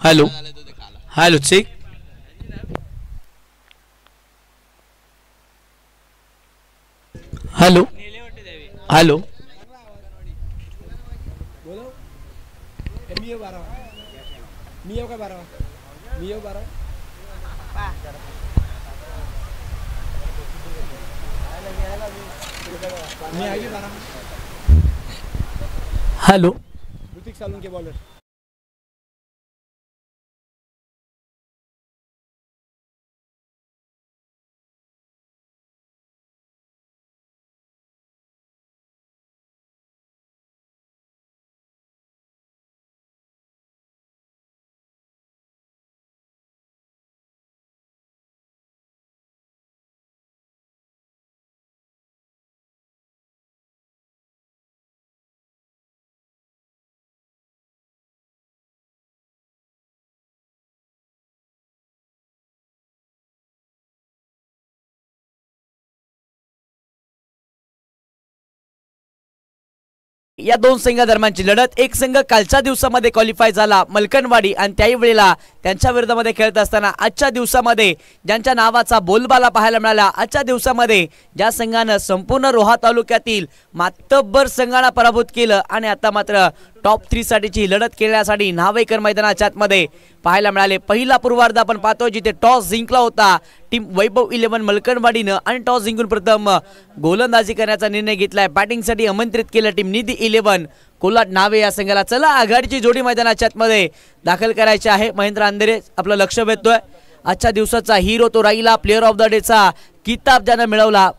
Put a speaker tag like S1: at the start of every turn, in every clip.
S1: Hello hello check hello hello hello
S2: Hrithik Salunke bowler
S1: या दोन संघादरम्यानची लढत. एक संघ कालच्या दिवसामध्ये क्वालिफाय झाला मलकनवाडी आणि त्याही वेळेला त्यांच्या विरोधामध्ये खेळत असताना आजच्या दिवसामध्ये ज्यांच्या नावाचा बोलबाला पाहायला मिळाला, आजच्या दिवसामध्ये ज्या संघानं संपूर्ण रोहा तालुक्यातील मातब्बर संघाला पराभूत केलं आणि आता मात्र टॉप 3 साठीची लढत खेळण्यासाठी न्हावेकर मैदानाच्या आतमध्ये पाहायला मिळाले. पहिला पूर्वार्ध आपण पाहतो जिथे टॉस जिंकला होता टीम वैभव 11 मलकनवाडीनं आणि टॉस जिंकून प्रथम गोलंदाजी करण्याचा निर्णय घेतलाय. बॅटिंगसाठी आमंत्रित केलं टीम निधी 11 कोल्हाट नावे या संघाला. चला आघाडीची जोडी मैदानाच्या आतमध्ये दाखल करायची आहे. महेंद्र अंधेरे आपलं लक्ष वेधतोय. आजच्या दिवसाचा हिरो तो राहिला. प्लेअर ऑफ द डेचा किताब ज्यानं मिळवला.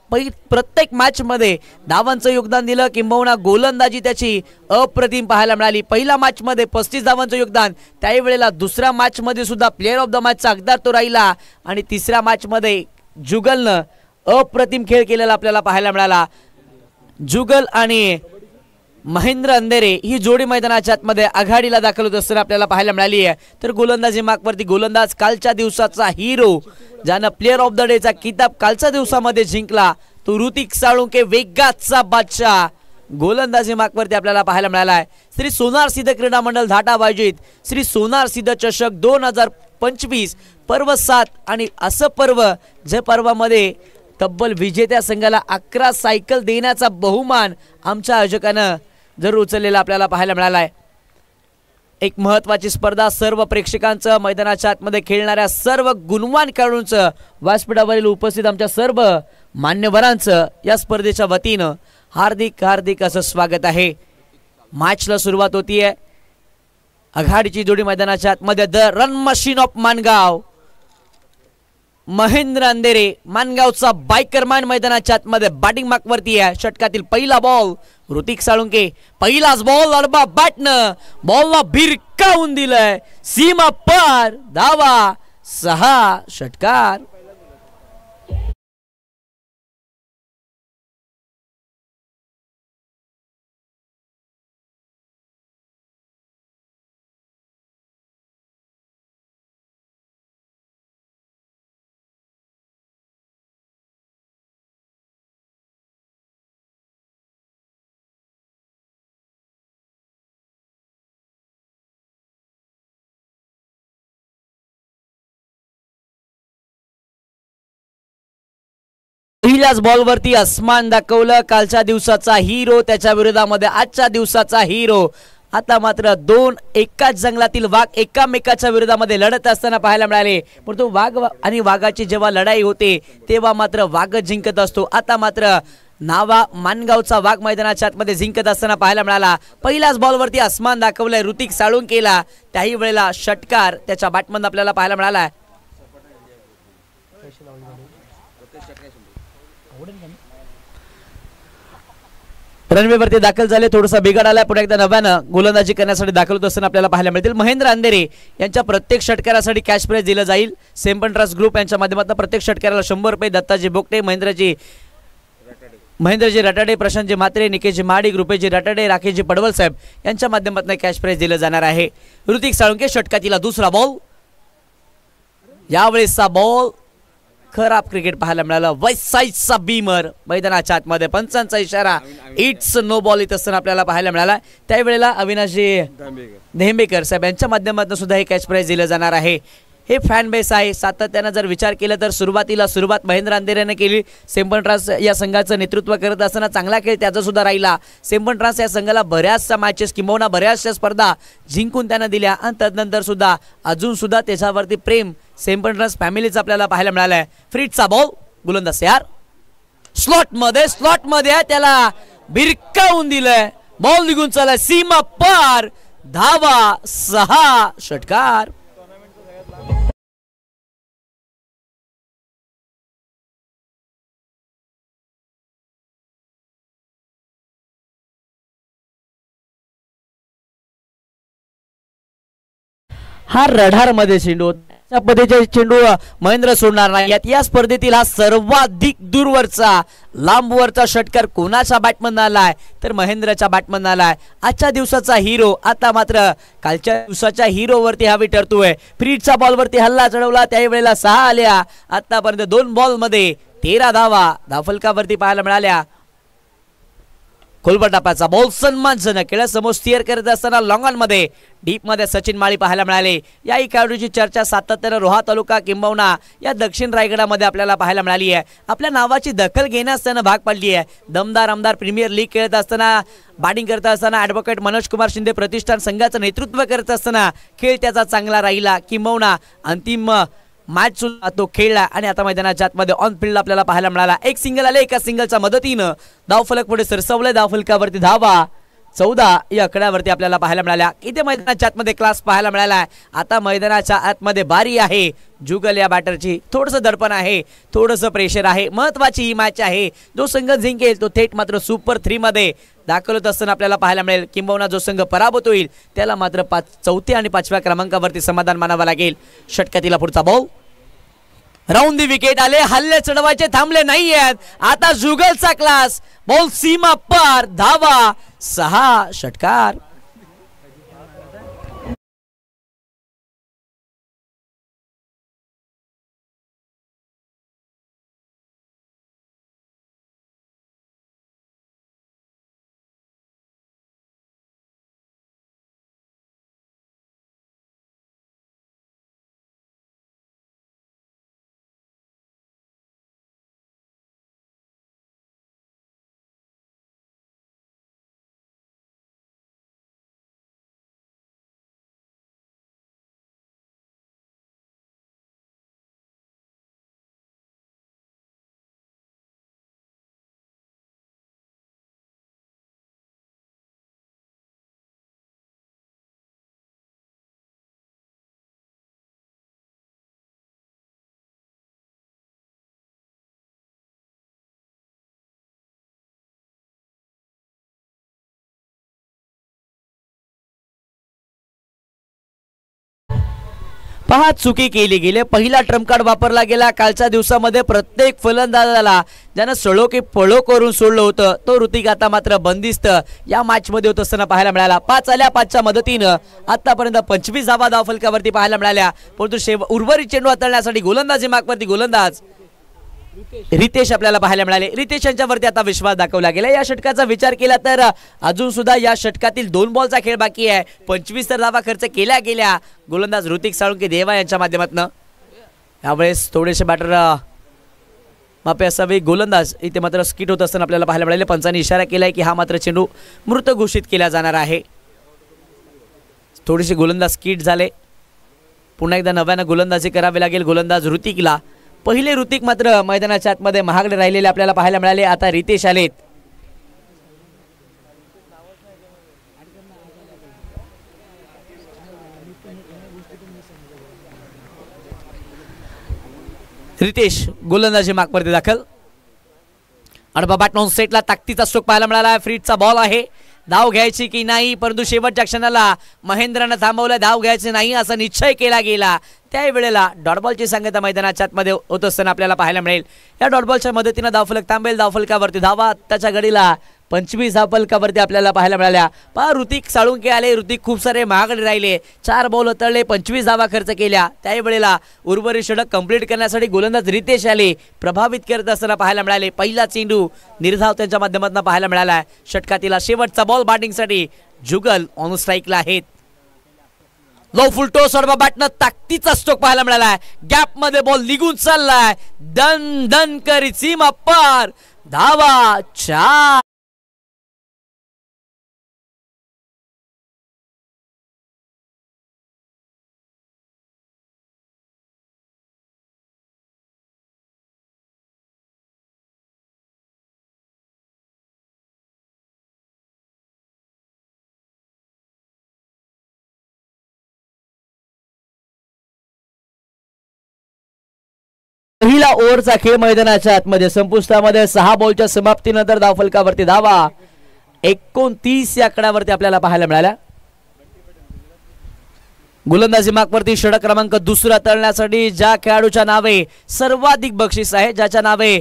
S1: प्रत्येक मॅच मध्ये धावांचं योगदान दिलं, किंबहुना गोलंदाजी त्याची अप्रतिम पाहायला मिळाली. पहिल्या मॅच मध्ये 35 धावांचं योगदान, त्याही वेळेला दुसऱ्या मॅच मध्ये सुद्धा प्लेअर ऑफ द मॅचचा हकदार तो राहिला आणि तिसऱ्या मॅच मध्ये जुगलनं अप्रतिम खेळ केलेला आपल्याला पाहायला मिळाला. जुगल आणि महेंद्र अंधेरे ही जोडी मैदानाच्या आतमध्ये आघाडीला दाखल होत असताना आपल्याला पाहायला मिळाली आहे. तर गोलंदाजी मार्कवरती गोलंदाज कालच्या दिवसाचा हिरो ज्यानं प्लेअर ऑफ द डेचा किताब कालच्या दिवसामध्ये जिंकला तो ऋतिक साळुंके, वेगाचा बादशाह. गोलंदाजी मार्कवरती आपल्याला पाहायला मिळाला आहे. श्री सोनार सिद्ध क्रीडा मंडळ धाटा आयोजित श्री सोनार सिद्ध चषक 2025 पर्व 7 आणि असं पर्व जे पर्वामध्ये तब्बल विजेत्या संघाला 11 सायकल देण्याचा बहुमान आमच्या आयोजकानं जरूर उचललेला आपल्याला पाहायला मिळाला आहे. एक महत्त्वाची स्पर्धा, सर्व प्रेक्षकांचं, मैदानाच्या आतमध्ये खेळणाऱ्या सर्व गुणवान खेळाडूंचं, व्यासपीठावरील उपस्थित आमच्या सर्व मान्यवरांचं या स्पर्धेच्या वतीनं हार्दिक हार्दिक असं स्वागत आहे. मॅचला सुरुवात होतीये. आघाडीची जोडी मैदानाच्या आतमध्ये the run machine of Mangaon Mahendra अंधेरे, मानगावचा बायकर मॅन मैदानाच्या आतमध्ये बॅटिंग मार्कवरती आहे. षटकातील पहिला बॉल ऋतिक साळुंके, पहिलाच बॉल अडबा बॅटनं बॉलला भिरकावून दिलंय सीमा पार. धावा 6 षटकार. पहिल्याच बॉलवरती अस्मान दाखवलं. कालच्या दिवसाचा हिरो त्याच्या विरोधामध्ये आजच्या दिवसाचा हिरो. आता मात्र 2 एकाच जंगलातील वाघ एकामेकाच्या विरोधामध्ये लढत असताना पाहायला मिळाले. परंतु वाघ आणि वाघाची जेव्हा लढाई होते तेव्हा मात्र वाघ जिंकत असतो. आता मात्र नावा मानगावचा वाघ मैदानाच्या आतमध्ये जिंकत असताना पाहायला मिळाला. पहिल्याच बॉलवरती अस्मान दाखवलंय ऋतिक साळुंकेला. त्याही वेळेला षटकार त्याच्या बॅटमधून आपल्याला पाहायला मिळाला. रनवेवरती दाखल झाले. थोडासा बिघाड आला. पुन्हा एकदा नव्यानं गोलंदाजी करण्यासाठी दाखल होत असताना आपल्याला पाहायला मिळतील. महेंद्र अंधेरे यांच्या प्रत्येक षटकारासाठी कॅश प्राइज दिलं जाईल. सेम्पन ट्रस्ट ग्रुप यांच्या माध्यमातून प्रत्येक षटकाराला 100 रुपये. दत्ताजी बोगटे, महेंद्रजी रटाडे, प्रशांतजी म्हात्रे, निकेशजी महाडिक, रुपेशजी रटाडे, राकेशजी पडवल साहेब यांच्या माध्यमातून कॅश प्राइज दिलं जाणार आहे. ऋतिक साळुंके षटकातील दुसरा बॉल. यावेळेसचा बॉल खराब क्रिकेट पाहायला मिळालं. वेस्ट साईडचा बीमर मैदानाच्या आतमध्ये पंचांचा इशारा इट्स नो बॉल इथं असताना आपल्याला पाहायला मिळाला. त्यावेळेला अविनाशजी धेंबेकर साहेब यांच्या माध्यमातून सुद्धा हे कॅच प्राइज दिलं जाणार आहे. हे फॅन बेस आहे. सातत्यानं जर विचार केला तर सुरुवात महेंद्र अंधेऱ्याने केली. सेम्पन ट्रान्स या संघाचं नेतृत्व करत असताना चांगला खेळ त्याचा सुद्धा राहिला. सेम्पन ट्रान्स या संघाला बऱ्याचशा मॅचेस किंबहुना बऱ्याचशा स्पर्धा जिंकून त्यानं दिल्या आणि तदनंतर सुद्धा अजून सुद्धा त्याच्यावरती प्रेम सेम्पन ट्रान्स फॅमिलीचं आपल्याला पाहायला मिळालं आहे. फ्रीटचा बॉल गोलंदाज यार स्लॉटमध्ये त्याला भिरकावून दिलंय. बॉल निघून चाललाय सीमा पार. धावा 6 षटकार. हा रडारमध्ये चेंडू त्या पद्धतीचे चेंडू महेंद्र सोडणार नाही. या स्पर्धेतील हा सर्वाधिक दूरवरचा लांबवरचा षटकार कोणाच्या बॅटमन आलाय तर महेंद्रच्या बॅटमन आलाय. आजच्या दिवसाचा हिरो आता मात्र कालच्या दिवसाच्या हिरोवरती हवी ठरतोय. फ्रीटच्या बॉलवरती हल्ला चढवला त्यावेळेला 6 आल्या. आतापर्यंत 2 बॉलमध्ये 13 धावा धावफलकावरती पाहायला मिळाल्या. खोलबटापाचा बॉल सन्मानजनक खेळासमोर स्टिअर करत असताना लॉंग ऑन मध्ये डीप मध्ये सचिन माळी पाहायला मिळाले. याही खेळाडूची चर्चा सातत्याने रोहा तालुका किंबहुना या दक्षिण रायगडामध्ये आपल्याला पाहायला मिळाली आहे. आपल्या नावाची दखल घेण्यास त्यानं भाग पाडली आहे. दमदार आमदार प्रीमियर लीग खेळत असताना बॅटिंग करत असताना ॲडव्होकेट मनोज कुमार शिंदे प्रतिष्ठान संघाचं नेतृत्व करत असताना खेळ त्याचा चांगला राहिला. किंबहुना अंतिम मॅच सुद्धा तो खेळला आणि आता मैदानाच्या आतमध्ये ऑन फील्ड आपल्याला पाहायला मिळाला. एक सिंगल आले. एका सिंगलच्या मदतीनं धावफलक पुढे सरसवले. धावफलकावरती धावा 14 या आकड्यावरती आपल्याला पाहायला मिळाल्या. इथे मैदानाच्या आतमध्ये क्लास पाहायला मिळाला. आता मैदानाच्या आतमध्ये बारी आहे जुगल या बॅटरची. थोडंसं दडपण आहे, थोडंसं प्रेशर आहे. महत्वाची ही मॅच आहे. जो संघ जिंकेल तो थेट मात्र सुपर 3 मध्ये दाखल होत असताना आपल्याला पाहायला मिळेल. किंबहुना जो संघ पराभूत होईल त्याला मात्र 4थ्या आणि 5व्या क्रमांकावरती समाधान मानावं लागेल. षटकातील पुढचा बॉल राऊंड दी विकेट आले. हल्ले चढवायचे थांबले नाहीयेत. आता जुगलचा क्लास बॉल सीमा पार. धावा 6 षटकार. पहा चुकी केली गेली. पहिला ट्रम्प कार्ड वापरला गेला कालच्या दिवसामध्ये. प्रत्येक फलंदाजाला ज्यानं सळो की पळो करून सोडलं होतं तो ऋतिक आता मात्र बंदिस्त या मॅच मध्ये होत असताना पाहायला मिळाला. 5 आल्या. 5च्या मदतीनं आतापर्यंत 25 धावा धावफलकावरती पाहायला मिळाल्या. परंतु उर्वरित चेंडू हाताळण्यासाठी गोलंदाजी मागवरती गोलंदाज रितेश आपल्याला पाहायला मिळाले. रितेश यांच्यावरती आता विश्वास दाखवला गेला. या षटकाचा विचार केला तर अजून सुद्धा या षटकातील 2 बॉलचा खेळ बाकी आहे. 25 तर धावा खर्च केल्या गेल्या. गोलंदाज ऋतिक साळुंके देवा यांच्या माध्यमातून यावेळेस थोडेसे बॅटर मापे असावे. गोलंदाज इथे मात्र स्किट होत असताना आपल्याला पाहायला मिळाले. पंचांनी इशारा केलाय की हा मात्र चेंडू मृत घोषित केला जाणार आहे. थोडेसे गोलंदाज स्किट झाले. पुन्हा एकदा नव्यानं गोलंदाजी करावी लागेल गोलंदाज ऋतिकला. पहिले ऋतिक मात्र मैदानाच्या आतमध्ये महागडे राहिलेले आपल्याला पाहायला मिळाले. आता रितेश आलेत. रितेश गोलंदाजी मागवरती दाखल. आणि बॅट नॉन सेटला ताकदीचा स्ट्रोक पाहायला मिळाला. फ्रीटचा बॉल आहे. धाव घ्यायची की नाही परंतु शेवटच्या क्षणाला महेंद्रनं थांबवलं. धाव घ्यायची नाही असा निश्चय केला गेला. त्यावेळेला डॉटबॉलची सांगता मैदानाच्या आतमध्ये होत असताना आपल्याला पाहायला मिळेल. या डॉटबॉलच्या मदतीनं धावफलक थांबेल. धावफलकावरती धावा त्याच्या गडीला 25 धावफलकावरती आपल्याला पाहायला मिळाल्या। पहा ऋतिक साळुंके आले, ऋतिक खूप सारे महागडे राहिले, 4 बॉल हाताळले, 25 धावा खर्च केल्या। त्याही वेळेला उर्वरित षटक कंप्लीट करण्यासाठी गोलंदाज रितेश आले, प्रभावित करत असताना पाहायला मिळाले। पहिला चेंडू निर्धाव त्यांच्या माध्यमातून पाहायला मिळाला। षटकातील शेवटचा बॉल बॅटिंगसाठी जुगल ऑन स्ट्राईकला आहेत। लो फुल टॉस अडवा बॅटनं ताकदीचा स्ट्रोक पाहायला मिळालाय। गॅप मध्ये बॉल निघून चाललाय, दन दन करीत सीमा पार, धावा 4। पहिला ओव्हरचा खेळ मैदानाच्या आतमध्ये संपुष्टामध्ये 6 बॉलच्या समाप्तीनंतर धावफलकावरती धावा 29 या आकड्यावरती आपल्याला पाहायला मिळाल्या। गोलंदाजी मार्कवरती षटक क्रमांक दुसरा तळण्यासाठी ज्या खेळाडूच्या नावे सर्वाधिक बक्षीस आहे, ज्याच्या नावे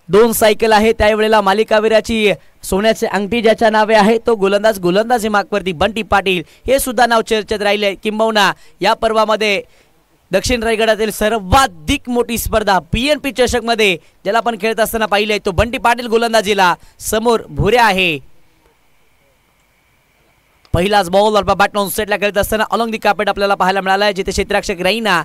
S1: 2 सायकल आहे, त्यावेळेला मालिकावीराची सोन्याची अंगठी ज्याच्या नावे आहे तो गोलंदाजी मार्कवरती बंटी पाटील हे सुद्धा नाव चर्चेत राहिले। किंबहुना या पर्वामध्ये दक्षिण रायगडातील सर्वाधिक मोठी स्पर्धा PNP चषक मध्ये ज्याला आपण खेळत असताना पाहिले तो बंटी पाटील गोलंदाजीला, समोर भुऱ्या आहे। पहिलाच बॉल बॅट ऑन सेटला खेळत असताना अलॉंग दी कार्पेट आपल्याला पाहायला मिळाला आहे, जिथे क्षेत्ररक्षक रैना,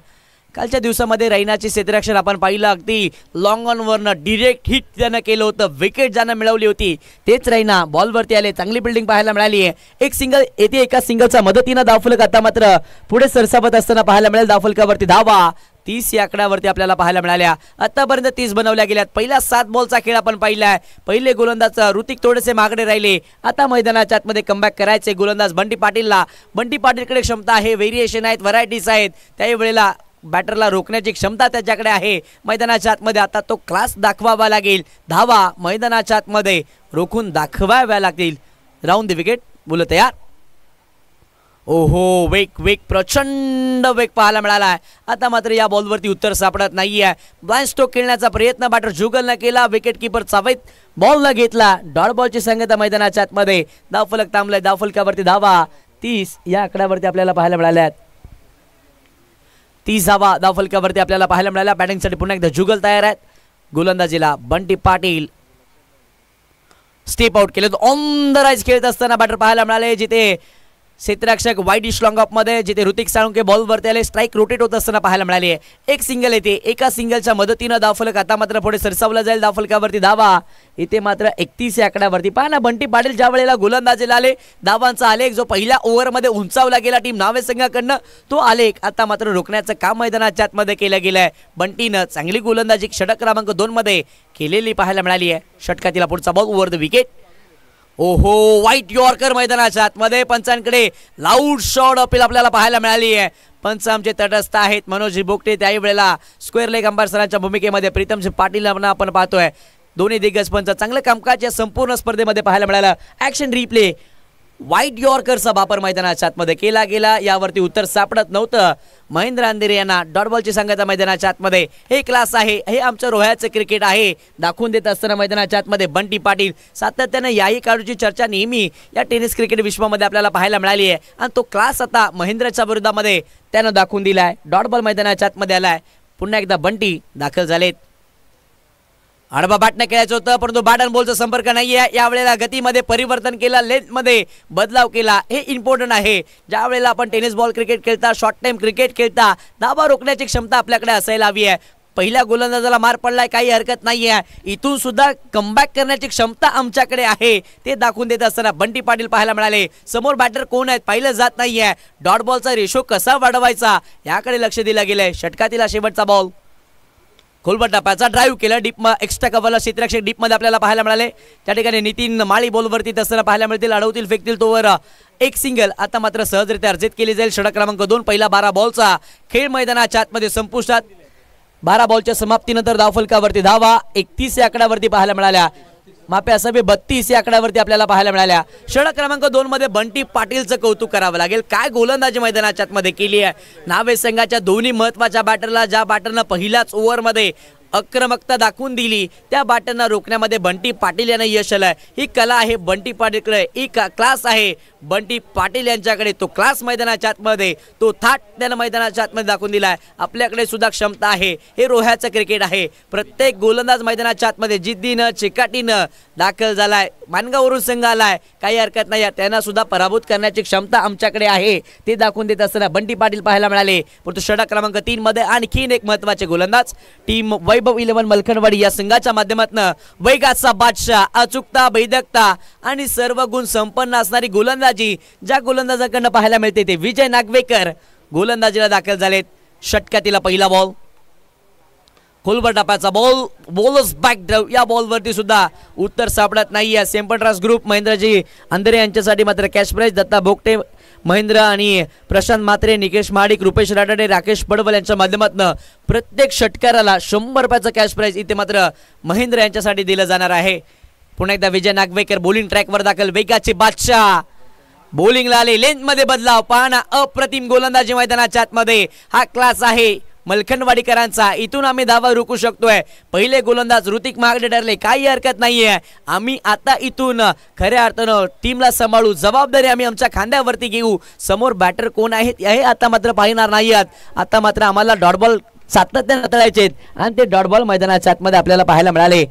S1: कालच्या दिवसामध्ये रैनाचे क्षेत्ररक्षण आपण पाहिलं, अगदी लॉंग ऑन वरनं डिरेक्ट हिट त्यानं केलं होतं, विकेट ज्यानं मिळवली होती तेच रैना बॉलवरती आले, चांगली बिल्डिंग पाहायला मिळाली आहे। एक सिंगल येते, एका सिंगलच्या मदतीनं धावफलक आता मात्र पुढे सरसावत असताना पाहायला मिळेल। धावफलकावरती धावा 30 या आकड्यावरती आपल्याला पाहायला मिळाल्या। आतापर्यंत 30 बनवल्या गेल्यात। पहिला 7 बॉलचा खेळ आपण पाहिलाय, पहिले गोलंदाज ऋतिक थोडेसे मागडे राहिले, आता मैदानाच्या आतमध्ये कमबॅक करायचे गोलंदाज बंटी पाटीलला। बंटी पाटीलकडे क्षमता आहे, व्हेरिएशन आहेत, व्हरायटीज आहेत, त्याही वेळेला बॅटरला रोखण्याची क्षमता त्याच्याकडे आहे। मैदानाच्या आतमध्ये आता तो क्लास दाखवावा लागेल, धावा मैदानाच्या आतमध्ये रोखून दाखवाव्या लागतील। राऊंड द विकेट, मुलं तयार। ओहो, वेग प्रचंड वेग पाहायला मिळाला। आता मात्र या बॉलवरती उत्तर सापडत नाहीये। ब्लाइंड स्ट्रोक खेळण्याचा प्रयत्न बॅटर जुगलने केला, विकेट किपर चावेत बॉल न घेतला, डॉट बॉलची संगत मैदानाच्या आतमध्ये। धावफलक थांबलाय, धावफलकावरती धावा 30 या आकड्यावरती आपल्याला पाहायला मिळाल्या। 30 धावा धावफलकावरती आपल्याला पाहायला मिळाल्या। बॅटिंगसाठी पुन्हा एकदा जुगल तयार आहेत। गोलंदाजीला बंटी पाटील स्टेप आउट केले, ऑन द राईज खेळत असताना बॅटर पाहायला मिळाले, जिथे क्षेत्ररक्षक वाईड डिश लॉंग ऑफ मध्ये, जिथे ऋतिक साळुंके बॉलवरती आले, स्ट्राईक रोटेट होत असताना पाहायला मिळाली आहे। एक सिंगल येते, एका सिंगलच्या मदतीनं धावफलक आता मात्र पुढे सरसावला जाईल। धावफलकावरती धावा इथे मात्र 31 या आकड्यावरती। पहा ना, बंटी पाटील ज्या वेळेला गोलंदाजीला आले, धावांचा आलेख जो पहिल्या ओव्हरमध्ये उंचावला गेला टीम नावे संघाकडनं, तो आलेख आता मात्र रोखण्याचं काम मैदानाच्या आतमध्ये केलं गेलंय। बंटीनं चांगली गोलंदाजी षटक क्रमांक 2 मध्ये केलेली पाहायला मिळाली आहे। षटकातील पुढचा बॉल ओव्हर द विकेट। ओहो, व्हाईट यॉर्कर मैदानाच्या आतमध्ये, पंचांकडे लाऊड शॉट अपील आपल्याला पाहायला मिळाली आहे। पंच आमचे तटस्थ आहेत मनोज बोगटे, त्याही वेळेला स्क्वेअर लेग अंपायर सरांच्या भूमिकेमध्ये प्रीतम पाटील आपण पाहतोय। दोन्ही दिग्गज पंच चांगलं कामकाज या संपूर्ण स्पर्धेमध्ये पाहायला मिळालं। ऍक्शन रिप्ले, व्हाईट यॉर्करचा वापर मैदानाच्या आतमध्ये केला गेला, यावरती उत्तर सापडत नव्हतं। महेंद्र अंधेरे यांना डॉट बॉलची संगत मैदानाच्या आतमध्ये। हे क्लास आहे, हे आमचं रोह्याचं क्रिकेट आहे दाखवून देत असताना मैदानाच्या आतमध्ये बंटी पाटील सातत्याने याही खेळाडूची चर्चा नेहमी या टेनिस क्रिकेट विश्वामध्ये आपल्याला पाहायला मिळाली आहे, आणि तो क्लास आता महेंद्रच्या विरोधामध्ये त्यानं दाखवून दिलाय। डॉट बॉल मैदानाच्या आतमध्ये आलाय, पुन्हा एकदा बंटी दाखल झालेत। आडवा बॅटने खेळायचं होतं, परंतु बॅट आणि बॉलचा संपर्क नाहीये। यावेळेला गतीमध्ये परिवर्तन केला, लेंथमध्ये बदलाव केला, हे इम्पॉर्टंट आहे। ज्या वेळेला आपण टेनिस बॉल क्रिकेट खेळता, शॉर्ट टाइम क्रिकेट खेळता, धावा रोखण्याची क्षमता आपल्याकडे असायला हवी आहे। पहिल्या गोलंदाजाला मार पडलाय, काही हरकत नाहीये, इथून सुद्धा कमबॅक करण्याची क्षमता आमच्याकडे आहे, ते दाखवून देत असताना बंटी पाटील पाहायला मिळाले। समोर बॅटर कोण आहेत पाहिलं जात नाहीये, डॉट बॉलचा रेशो कसा वाढवायचा याकडे लक्ष दिलं गेलंय। षटकातील शेवटचा बॉल, खोलबट टप्प्याचा ड्राईव्ह केला, डीप एक्स्ट्रा कव्हरला क्षेत्ररक्षक डीप मध्ये आपल्याला पाहायला मिळाले। त्या ठिकाणी नितीन माळी बॉलवरती तसं पाहायला मिळतील, अडवतील, फेकतील तोवर एक सिंगल आता मात्र सहजरित्या अर्जित केली जाईल। षटक क्रमांक 2, पहिला 12 बॉलचा खेळ मैदानाच्या आतमध्ये संपुष्टात। 12 बॉलच्या समाप्तीनंतर धावफलकावरती धावा 31 या आकड्यावरती पाहायला मिळाल्या, मापे असावे 32 या आकड्यावरती आपल्याला पाहायला मिळाल्या। षटक क्रमांक 2 मध्ये बंटी पाटीलचं कौतुक करावं लागेल, काय गोलंदाजी मैदानाच्या आतमध्ये केली आहे। नावे संघाच्या दोन्ही महत्वाच्या बॅटरला, ज्या बॅटरनं पहिल्याच ओव्हरमध्ये आक्रमकता दाखवून दिली, त्या बॅटरना रोखण्यामध्ये बंटी पाटील यांना यश आलंय। ही कला आहे बंटी पाटीलकडे, ही क्लास आहे बंटी पाटील यांच्याकडे। तो क्लास मैदानाच्या आतमध्ये, तो थाट त्यानं मैदानाच्या आतमध्ये दाखवून दिलाय। आपल्याकडे सुद्धा क्षमता आहे, हे रोह्याचं क्रिकेट आहे। प्रत्येक गोलंदाज मैदानाच्या आतमध्ये जिद्दीनं चिकाटीनं दाखल झालाय। मानगाववरून संघ आलाय, काही हरकत नाही, त्यांना सुद्धा पराभूत करण्याची क्षमता आमच्याकडे आहे ते दाखवून देत असताना बंटी पाटील पाहायला मिळाले। परंतु षटक क्रमांक 3 मध्ये आणखीन एक महत्त्वाचे गोलंदाज टीम वैभव 11 मलखनवाडी या संघाच्या माध्यमातून वेगाचा बादशाह, अचूकता, वैदकता आणि सर्व गुण संपन्न असणारी गोलंदाजी ज्या गोलंदाजाकडून पाहायला मिळते ते विजय नागवेकर गोलंदाजीला दाखल झालेत। षटकातील पहिला बॉल, खोलवर टापाचा बॉल, बॉलर्स बॅक ड्राइव्ह, या बॉलवरती सुद्धा उत्तर सापडत नाहीये। सेम्पनट्रास ग्रुप महेंद्रजी अंधरे यांच्यासाठी मात्र कॅश प्राइज, दत्ता भोगटे, महेंद्र आणि प्रशांत मात्रे, निकेश महाडिक, रुपेश राठाडे, राकेश पडवल यांच्या माध्यमातून प्रत्येक षटकाराला 100 रुपयाचं कॅश प्राइज इथे मात्र महेंद्र यांच्यासाठी दिलं जाणार आहे। पुन्हा एकदा विजय नागवेकर बॉलिंग ट्रॅकवर दाखल, वेगाचे बादशाह बॉलिंगला आले, लेंथ मध्ये बदलाव, पाहणा अप्रतिम गोलंदाजी मैदानाच्या आतमध्ये, हा क्लास आहे मलखनवाडीकरांचा। इथून आम्ही धावा रोखू शकतोय। पहिले गोलंदाज ऋतिक महागडे ठरले, काही हरकत नाहीये, आम्ही आता इथून खऱ्या अर्थानं टीमला सांभाळू, जबाबदारी आम्ही आमच्या खांद्यावरती घेऊ। समोर बॅटर कोण आहेत हे आता मात्र पाहणार नाहीत, आता मात्र आम्हाला डॉट बॉल सातत्याने हाताळायचे आणि ते डॉट बॉल मैदानाच्या आतमध्ये आपल्याला पाहायला मिळाले।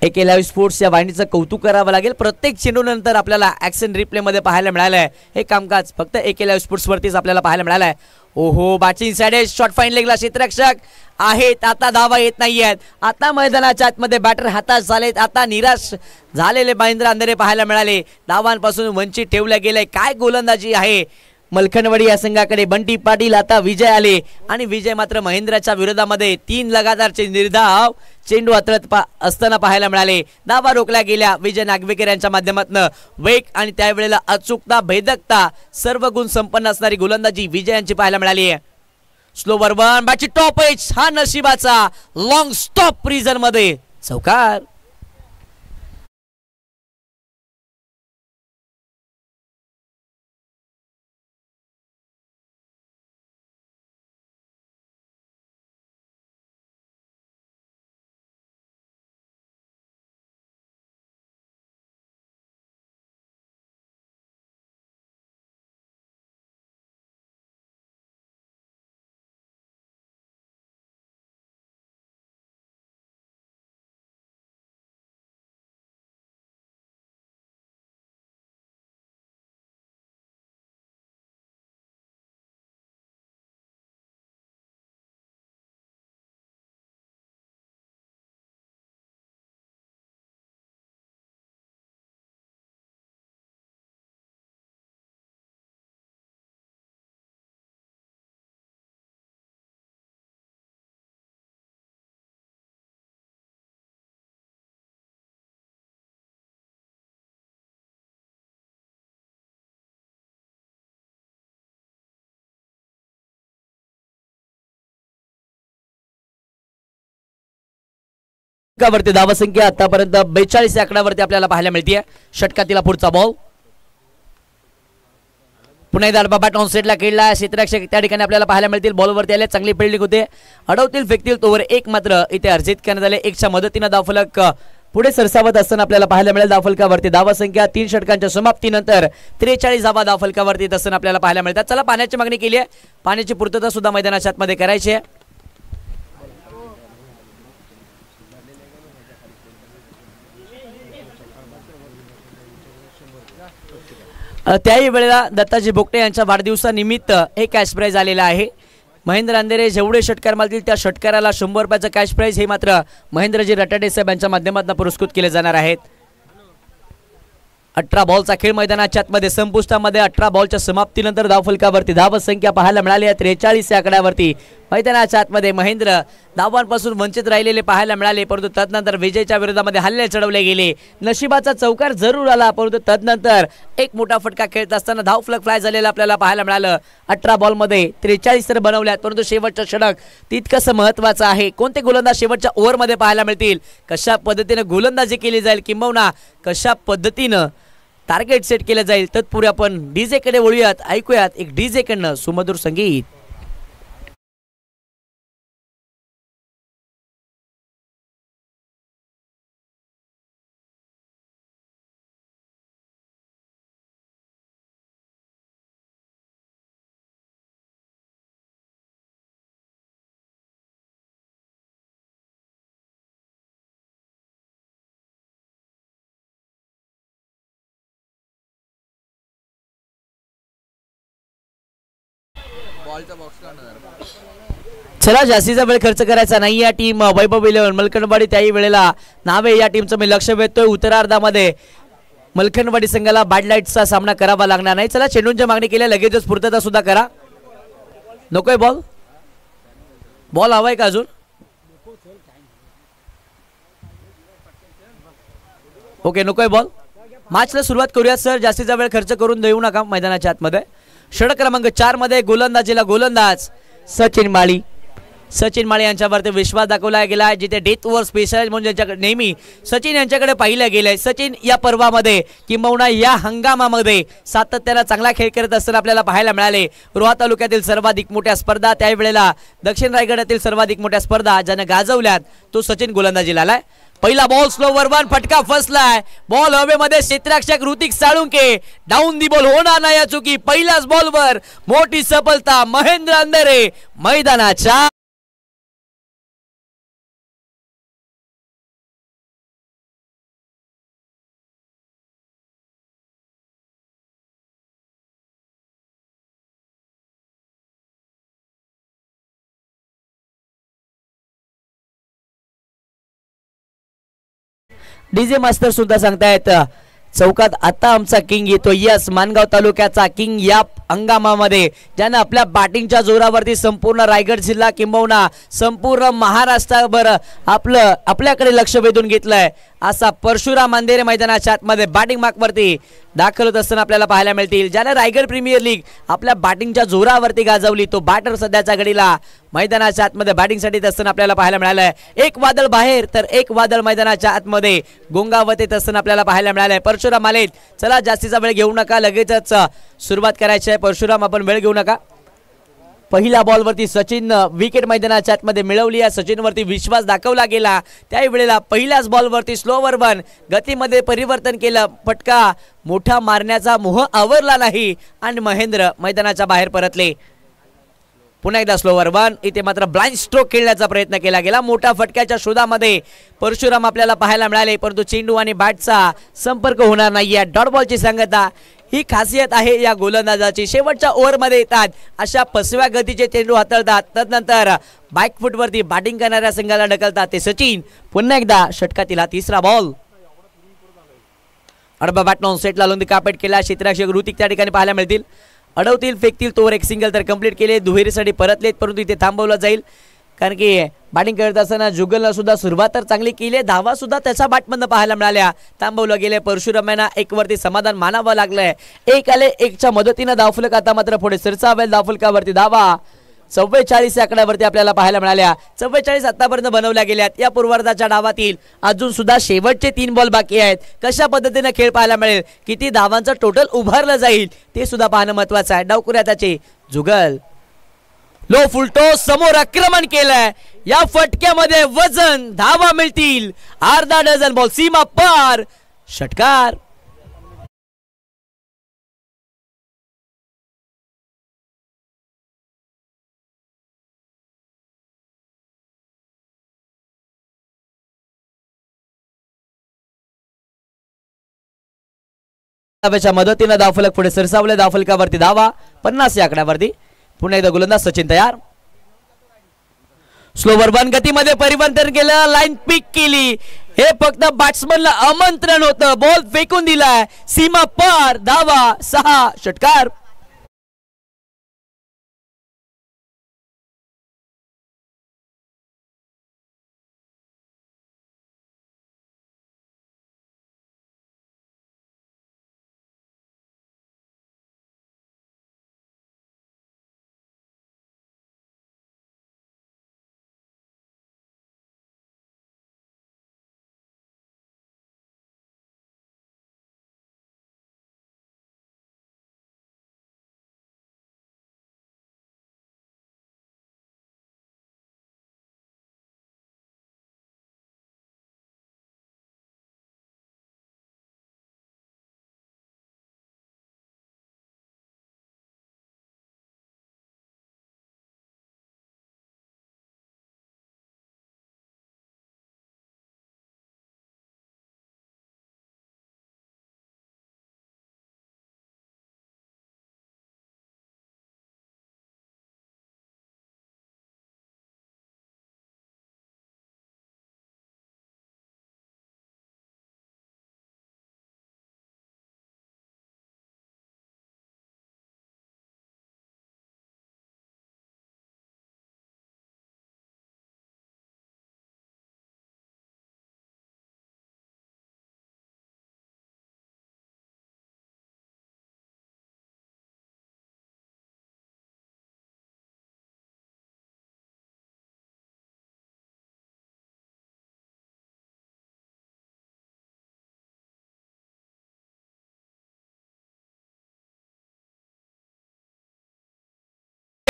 S1: एके लाईव्ह स्पोर्ट्स या वाहिनीचं कौतुक करावं लागेल, प्रत्येक चेंडूनंतर आपल्याला ॲक्शन रिप्ले मध्ये पाहायला मिळालंय। हे कामकाज फक्त एके लाईव्ह स्पोर्ट्स वरतीच आपल्याला पाहायला मिळालंय। ओहो, बॅटिंग साइड शॉट फाईन लेगला क्षेत्ररक्षक आहेत, आता धावा येत नाहीयेत, आता मैदानाच्या आतमध्ये बॅटर हताश झालेत, आता निराश झालेले महेंद्र अंधरे पाहायला मिळाले, धावांपासून वंचित ठेवले गेले। काय गोलंदाजी आहे मलखनवाडी या संघाकडे। बंटी पाटील, आता विजय आले आणि विजय मात्र महेंद्रच्या विरोधामध्ये 3 लगातारचे निर्धाव चेंडू हाताळत असताना पाहायला मिळाले। धावा रोखल्या गेल्या विजय नागवेकर यांच्या माध्यमातून। वेग आणि त्यावेळेला अचूकता, भेदकता, सर्व गुण संपन्न असणारी गोलंदाजी विजय यांची पाहायला मिळाली आहे। स्लोवर वन, बॅटची टॉप एज, हा नशिबाचा लॉंग स्टॉप रिझन मध्ये चौकार। वरती धावा संख्या आतापर्यंत 42 या आकड्यावरती आपल्याला पाहायला मिळते। षटकातील पुढचा बॉल, पुन्हा एकदा बॅट ऑन सेटला खेळला, क्षेत्ररक्षक त्या ठिकाणी आपल्याला पाहायला मिळतील। बॉलवरती आले, चांगली फिल्डिंग होते, अडवतील फेकतील तोवर एक मात्र इथे अर्जित करण्यात आले। 1च्या मदतीने धावफलक पुढे सरसावत असताना आपल्याला पाहायला मिळेल। धावफलकावरती धावा संख्या 3 षटकांच्या समाप्तीनंतर 43 धावा धावफलकावरती असताना आपल्याला पाहायला मिळतात। चला, पाण्याची मागणी केली आहे, पाण्याची पूर्तता सुद्धा मैदानाच्या आतमध्ये करायची आहे। त्याही वेळेला दत्ताजी भोगटे यांच्या वाढदिवसानिमित्त हे कॅश प्राइज आलेलं आहे। महेंद्र अंधेरे जेवढे षटकार मारतील त्या षटकाराला 100 रुपयाचं कॅश प्राइज हे मात्र महेंद्रजी राठाडे साहेब यांच्या माध्यमातून पुरस्कृत केले जाणार आहेत। 18 बॉलचा खेळ मैदानाच्या आतमध्ये संपुष्टामध्ये 18 बॉलच्या समाप्तीनंतर धावफलकावरती धाव संख्या पाहायला मिळाली आहे 43 या आकड्यावरती। मैदानाच्या आतमध्ये महेंद्र धावांपासून वंचित राहिलेले पाहायला मिळाले, परंतु तदनंतर विजयच्या विरोधामध्ये हल्ले चढवले गेले। नशिबाचा चौकार जरूर आला, परंतु तदनंतर एक मोठा फटका खेळत असताना धावफलक फ्लाय झालेला आपल्याला पाहायला मिळालं। 18 बॉलमध्ये 43 रन बनवल्यात, परंतु शेवटचं षटक तितकंच महत्त्वाचं आहे। कोणते गोलंदाज शेवटच्या ओव्हरमध्ये पाहायला मिळतील, कशा पद्धतीने गोलंदाजी केली जाईल, किंबहुना कशा पद्धतीने टार्गेट सेट केलं जाईल, तत्पूर्वी आपण डीजे कडे वळूयात, ऐकूयात एक डीजे कडनं सुमधुर संगीत। चला जास्तीचा वेळ खर्च करायचा नाही या टीम वैभव 11 मलकनवाडी त्याही वेळेला नावे या टीमचं मी लक्ष वेधतोय उत्तरार्धामध्ये मलकनवाडी संघाला बॅड लाईटचा सामना करावा लागणार नाही. चला चेंडूंची मागणी केली लगेचच पूर्तता सुद्धा करा. नकोय बॉल बॉल हवाय का अजून ओके नकोय बॉल. मॅचला सुरुवात करूया सर जास्तीचा वेळ खर्च करून देऊ नका मैदानाच्या आतमध्ये. षटक क्रमांक 4 मध्ये गोलंदाजीला गोलंदाज सचिन माळी. सचिन माळी यांच्यावरती विश्वास दाखवला गेला आहे जिथे डेथ ओव्हर स्पेशल म्हणून ज्यांच्याकडे नेहमी सचिन यांच्याकडे पाहिलं गेलंय. सचिन या पर्वामध्ये किंबहुना या हंगामामध्ये सातत्यानं चांगला खेळ करत असताना आपल्याला पाहायला मिळाले. रोहा तालुक्यातील सर्वाधिक मोठ्या स्पर्धा त्यावेळेला दक्षिण रायगडातील सर्वाधिक मोठ्या स्पर्धा ज्याने गाजवल्यात तो सचिन गोलंदाजीला आलाय. पहिला बॉल स्लोवर वन फटका फसलाय. बॉल हवेमध्ये क्षेत्ररक्षक Hrithik Salunke down the ball होणार नाही या चुकी. पहिल्याच बॉलवर मोठी सफलता महेंद्र अंधरे मैदानाच्या डीजे मास्टर सुद्धा सांगतायत चौकात आता आमचा किंग येतो. यस मानगाव तालुक्याचा किंग या हंगामामध्ये ज्यानं आपल्या बॅटिंगच्या जोरावरती संपूर्ण रायगड जिल्हा किंबहुना संपूर्ण महाराष्ट्रभर आपल्याकडे लक्ष वेधून घेतलंय असा परशुराम अंधेरे मैदानाच्या आतमध्ये बॅटिंग मार्कवरती दाखल होत असताना आपल्याला पाहायला मिळतील. ज्याने रायगड प्रीमियर लीग आपल्या बॅटिंगच्या जोरावरती गाजवली तो बॅटर सध्याच्या घडीला मैदानाच्या आतमध्ये बॅटिंगसाठी असताना आपल्याला पाहायला मिळालंय. एक वादळ बाहेर तर एक वादळ मैदानाच्या आतमध्ये गोंगावत येत असताना आपल्याला पाहायला मिळालंय. परशुराम आलेत. चला जास्तीचा वेळ घेऊ नका लगेचच सुरुवात करायची आहे. परशुराम आपण वेळ घेऊ नका. पहिल्या बॉलवरती सचिन विकेट मैदानाच्या आतमध्ये मिळवली आहे. सचिनवरती विश्वास दाखवला गेला त्याही वेळेला पहिल्याच बॉलवरती स्लोवर वन गतीमध्ये परिवर्तन केलं. फटका मोठा मारण्याचा मोह आवरला नाही आणि महेंद्र मैदानाच्या बाहेर परतले. पुन्हा एकदा स्लोवर वन. इथे मात्र ब्लाइंड स्ट्रोक खेळण्याचा प्रयत्न केला गेला. मोठ्या फटक्याच्या शोधामध्ये परशुराम आपल्याला पाहायला मिळाले परंतु चेंडू आणि बॅटचा संपर्क होणार नाहीये. डॉट बॉलची सांगता ही खासियत आहे या गोलंदाजाची. शेवटच्या ओव्हरमध्ये येतात अशा फसव्या गतीचे चेंडू हाताळतात तदनंतर बॅक फुटवरती बॅटिंग करणाऱ्या संघाला ढकलतात ते सचिन. पुन्हा एकदा षटकातील हा तिसरा बॉल. अडबा बॅटनॉन सेटला लोंदी कापेट केला. क्षेत्ररक्षक ऋतिक त्या ठिकाणी पाहायला मिळतील. अडवतील फेकतील तोवर एक सिंगल तर कंप्लीट केले. दुहेरीसाठी परतलेत परंतु इथे थांबवलं जाईल कारण की बॅटिंग करत असताना जुगलनं सुद्धा सुरुवात तर चांगली केली. धावा सुद्धा त्याच्या बॅटमधनं पाहायला मिळाल्या. थांबवलं गेले. परशुराम यांना एक वरती समाधान मानावं लागलंय. एक आले एकच्या मदतीनं धावफलक आता मात्र पुढे सरसावेल. धावफलकावरती धावा 44 या आकड्यावरती आपल्याला पाहायला मिळाल्या. 44 आतापर्यंत बनवल्या गेल्यात. या पूर्वार्धाच्या डावातील अजून सुद्धा शेवटचे 3 बॉल बाकी आहेत. कशा पद्धतीने खेळ पाहायला मिळेल किती धावांचं टोटल उभारलं जाईल ते सुद्धा पाहणं महत्वाचं आहे. डावकुऱ्या त्याचे जुगल लो फुलटो समोर आक्रमण केलंय. या फटक्यामध्ये वजन धावा मिळतील. अर्धा डझन बॉल सीमा पार. षटकार. मदतीनं धावफलक पुढे सरसावले. धावफलकावरती धावा 50 या आकड्यावरती. पुन्हा एकदा गोलंदाज सचिन तयार. स्लोवर वन गतीमध्ये परिवर्तन केलं. लाईन पिक केली. हे फक्त बॅट्समनला आमंत्रण होतं. बॉल फेकून दिलाय. सीमा पार. धावा 6. षटकार.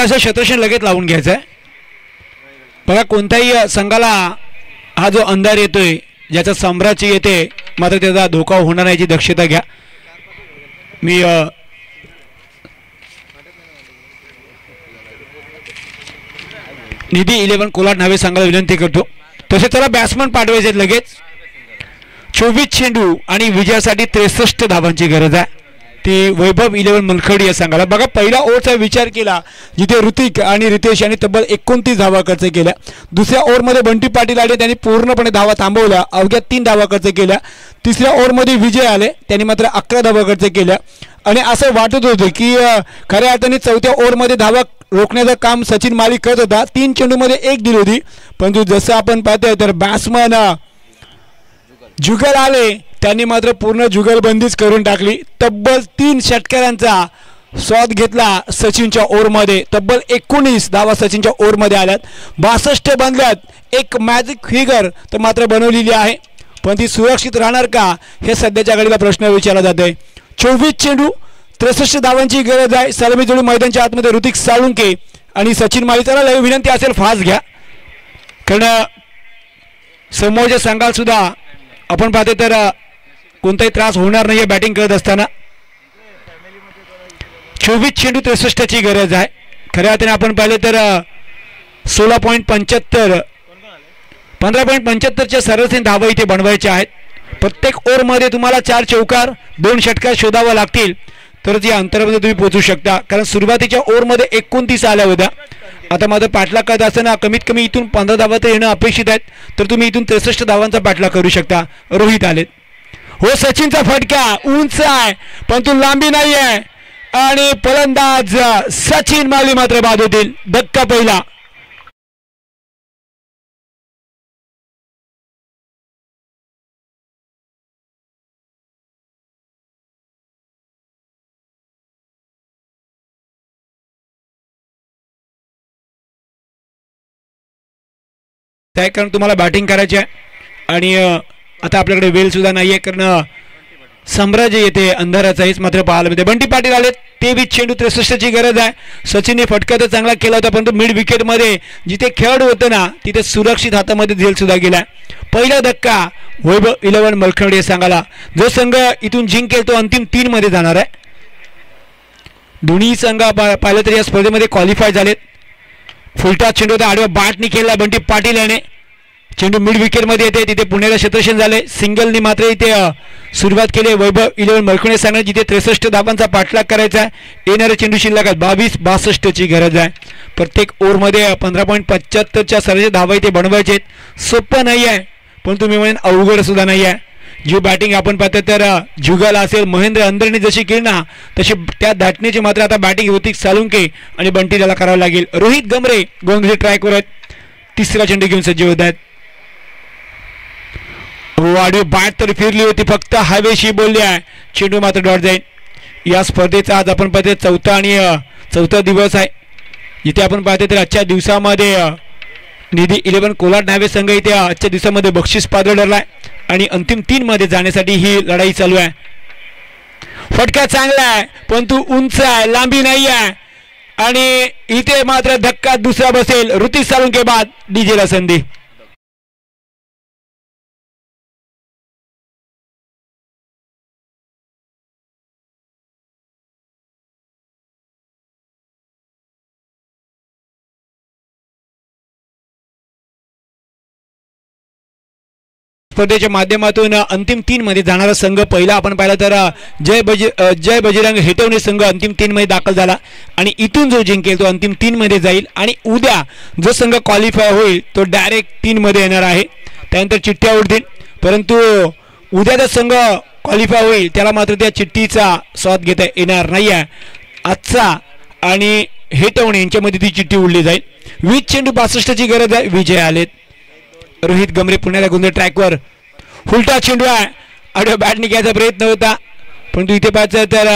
S2: असं क्षेत्ररक्षण लगेच लावून घ्यायचं आहे. बघा कोणत्याही संघाला हा जो अंधार येतोय ज्याचा साम्राज्य येते मात्र त्याचा धोका होणार नाही याची दक्षता घ्या. मी निधी 11 कोलाड नावे संघाला विनंती करतो. तसे त्याला बॅट्समन पाठवायचे लगेच. 24 चेंडू आणि विजयासाठी 63 धावांची गरज आहे. ती वैभव 11 मनखडी या संघाला. बघा पहिल्या ओव्हरचा विचार केला जिथे ऋतिक आणि रितेश यांनी तब्बल 29 धावा खर्च केल्या. दुसऱ्या ओव्हरमध्ये बंटी पाटील आले, त्यांनी पूर्णपणे धावा थांबवल्या, अवघ्या 3 धावा खर्च केल्या. तिसऱ्या ओव्हरमध्ये विजय आले, त्यांनी मात्र 11 धावा खर्च केल्या. आणि असं वाटत होतं की खऱ्या अर्थाने चौथ्या ओव्हरमध्ये धावा रोखण्याचं काम सचिन माली करत होता. 3 चेंडूमध्ये 1 दिली होती, परंतु जसं आपण पाहतोय तर बॅट्समन जुगल आले, त्यांनी मात्र पूर्ण जुगलबंदीच करून टाकली. तब्बल 3 षटकारांचा स्वाद घेतला सचिनच्या ओव्हरमध्ये. तब्बल 19 धावा सचिनच्या ओव्हरमध्ये आल्यात. 62 बनल्यात. एक मॅजिक फिगर तर मात्र बनवलेली आहे, पण ती सुरक्षित राहणार का हे सध्याच्या घडीला प्रश्न विचारला जातोय. 24 चेंडू 63 धावांची गरज आहे. सलामी जोडी मैदानाच्या आतमध्ये ऋतिक साळुंके आणि सचिन मालीचा विनंती असेल फास्ट घ्या, कारण समोरच्या संघाला सुद्धा आपण पाहतो तर कोणताही त्रास होणार नाही बॅटिंग करत असताना. 24 चेंडू 63 ची गरज आहे. खऱ्या अर्थाने आपण पाहिले तर 16.75 15.75च्या सरासरी धावा इथे बनवायच्या आहेत. प्रत्येक ओव्हरमध्ये तुम्हाला 4 चौकार 2 षटकार शोधावा लागतील तरच या अंतरामध्ये तुम्ही पोहोचू शकता, कारण सुरुवातीच्या ओव्हरमध्ये 29 आल्या होत्या. आता मात्र पाठलाग करत असताना कमीत कमी इथून 15 धावा तर येणं अपेक्षित आहेत, तर तुम्ही इथून 63 धावांचा पाठलाग करू शकता. रोहित आलेत. हो सचिनचा फटका उंच आहे परंतु लांबी नाही आहे आणि फलंदाज सचिन माली मात्र बाद होतील. धक्का पहिला. त्या कारण तुम्हाला बॅटिंग करायची आहे आणि आता आपल्याकडे वेळ सुद्धा नाही आहे, कारण साम्राज्य येते अंधाराचा हेच मात्र पाहायला मिळते. बंटी पाटील आले. 23 चेंडू 63 ची गरज आहे. सचिनने फटका तर चांगला केला होता, परंतु मिड विकेटमध्ये जिथे खेळाडू होतं ना तिथे सुरक्षित हातामध्ये झेल सुद्धा गेला. पहिला धक्का वैभव 11 मलखंडे सांगाला. जो संघ इथून जिंकेल तो अंतिम 3 मध्ये जाणार आहे. दोन्ही संघ पाहिलं तर या स्पर्धेमध्ये क्वालिफाय झालेत. फुलटा चेंडू होता, आडव्या बॅटने केला बंटी पाटील याने. चेंडू मिड विकेटमध्ये येते, तिथे पुण्याला क्षेत्ररक्षण झाले. सिंगलने मात्र इथे सुरुवात केली वैभव 11 मलखुणे सांगणे, जिथे 63 धावांचा पाठलाग करायचा आहे. येणारे चेंडू शिल्लक आहेत. 22-62 ची गरज आहे. प्रत्येक ओव्हरमध्ये 15.75च्या सरासरी धावा इथे बनवायचे आहेत. सोपं नाही आहे, पण तुम्ही म्हणेन अवघड सुद्धा नाही आहे. जी बॅटिंग आपण पाहतो तर जुगल असेल, महेंद्र अंदरने जशी केली ना तशी त्या धाटणीची मात्र आता बॅटिंग ऋतिक साळुंके आणि बंटी त्याला करावं लागेल. रोहित गमरे गोंधळी ट्रॅकवर आहेत. तिसरा चेंडू घेऊन सज्ज होत आहेत. वाढीव बॅट तर फिरली होती, फक्त हवेशी बोलली आहे. चेंडू मात्र डॉट जाईल. या स्पर्धेचा आज आपण पाहतो चौथा दिवस आहे. इथे आपण पाहतो तर आजच्या दिवसामध्ये निधी 11 कोलाड नावे संघ इथे आजच्या दिवसामध्ये बक्षीस पात्र ठरलाय आणि अंतिम 3 मध्ये जाण्यासाठी ही लढाई चालू आहे. फटका चांगला आहे परंतु उंच आहे, लांबी नाही आहे आणि इथे मात्र धक्का दुसरा बसेल. ऋतिक साळुंके बाद डीजेला संधी. स्पर्धेच्या माध्यमातून अंतिम 3 मध्ये जाणारा संघ पहिला आपण पाहिला तर जय बजरंग हेटवणे संघ अंतिम 3 मध्ये दाखल झाला आणि इथून जो जिंकेल तो अंतिम 3 मध्ये जाईल आणि उद्या जो संघ क्वालिफाय होईल तो डायरेक्ट 3 मध्ये येणार आहे. त्यानंतर चिठ्ठ्या उडतील, परंतु उद्या जो संघ क्वालिफाय होईल त्याला मात्र त्या चिठ्ठीचा स्वाद घेता येणार नाही आहे. आजचा आणि हेटवणे यांच्यामध्ये ती चिठ्ठी उडली जाईल. 20 चेंडू 62 ची गरज आहे. विजय आलेत. रोहित गमरे पुण्याला गोंधळ ट्रॅकवर. उलटा चेंडू आहे, आडव्या बॅटने घ्यायचा प्रयत्न होता परंतु इथे पाहायचं तर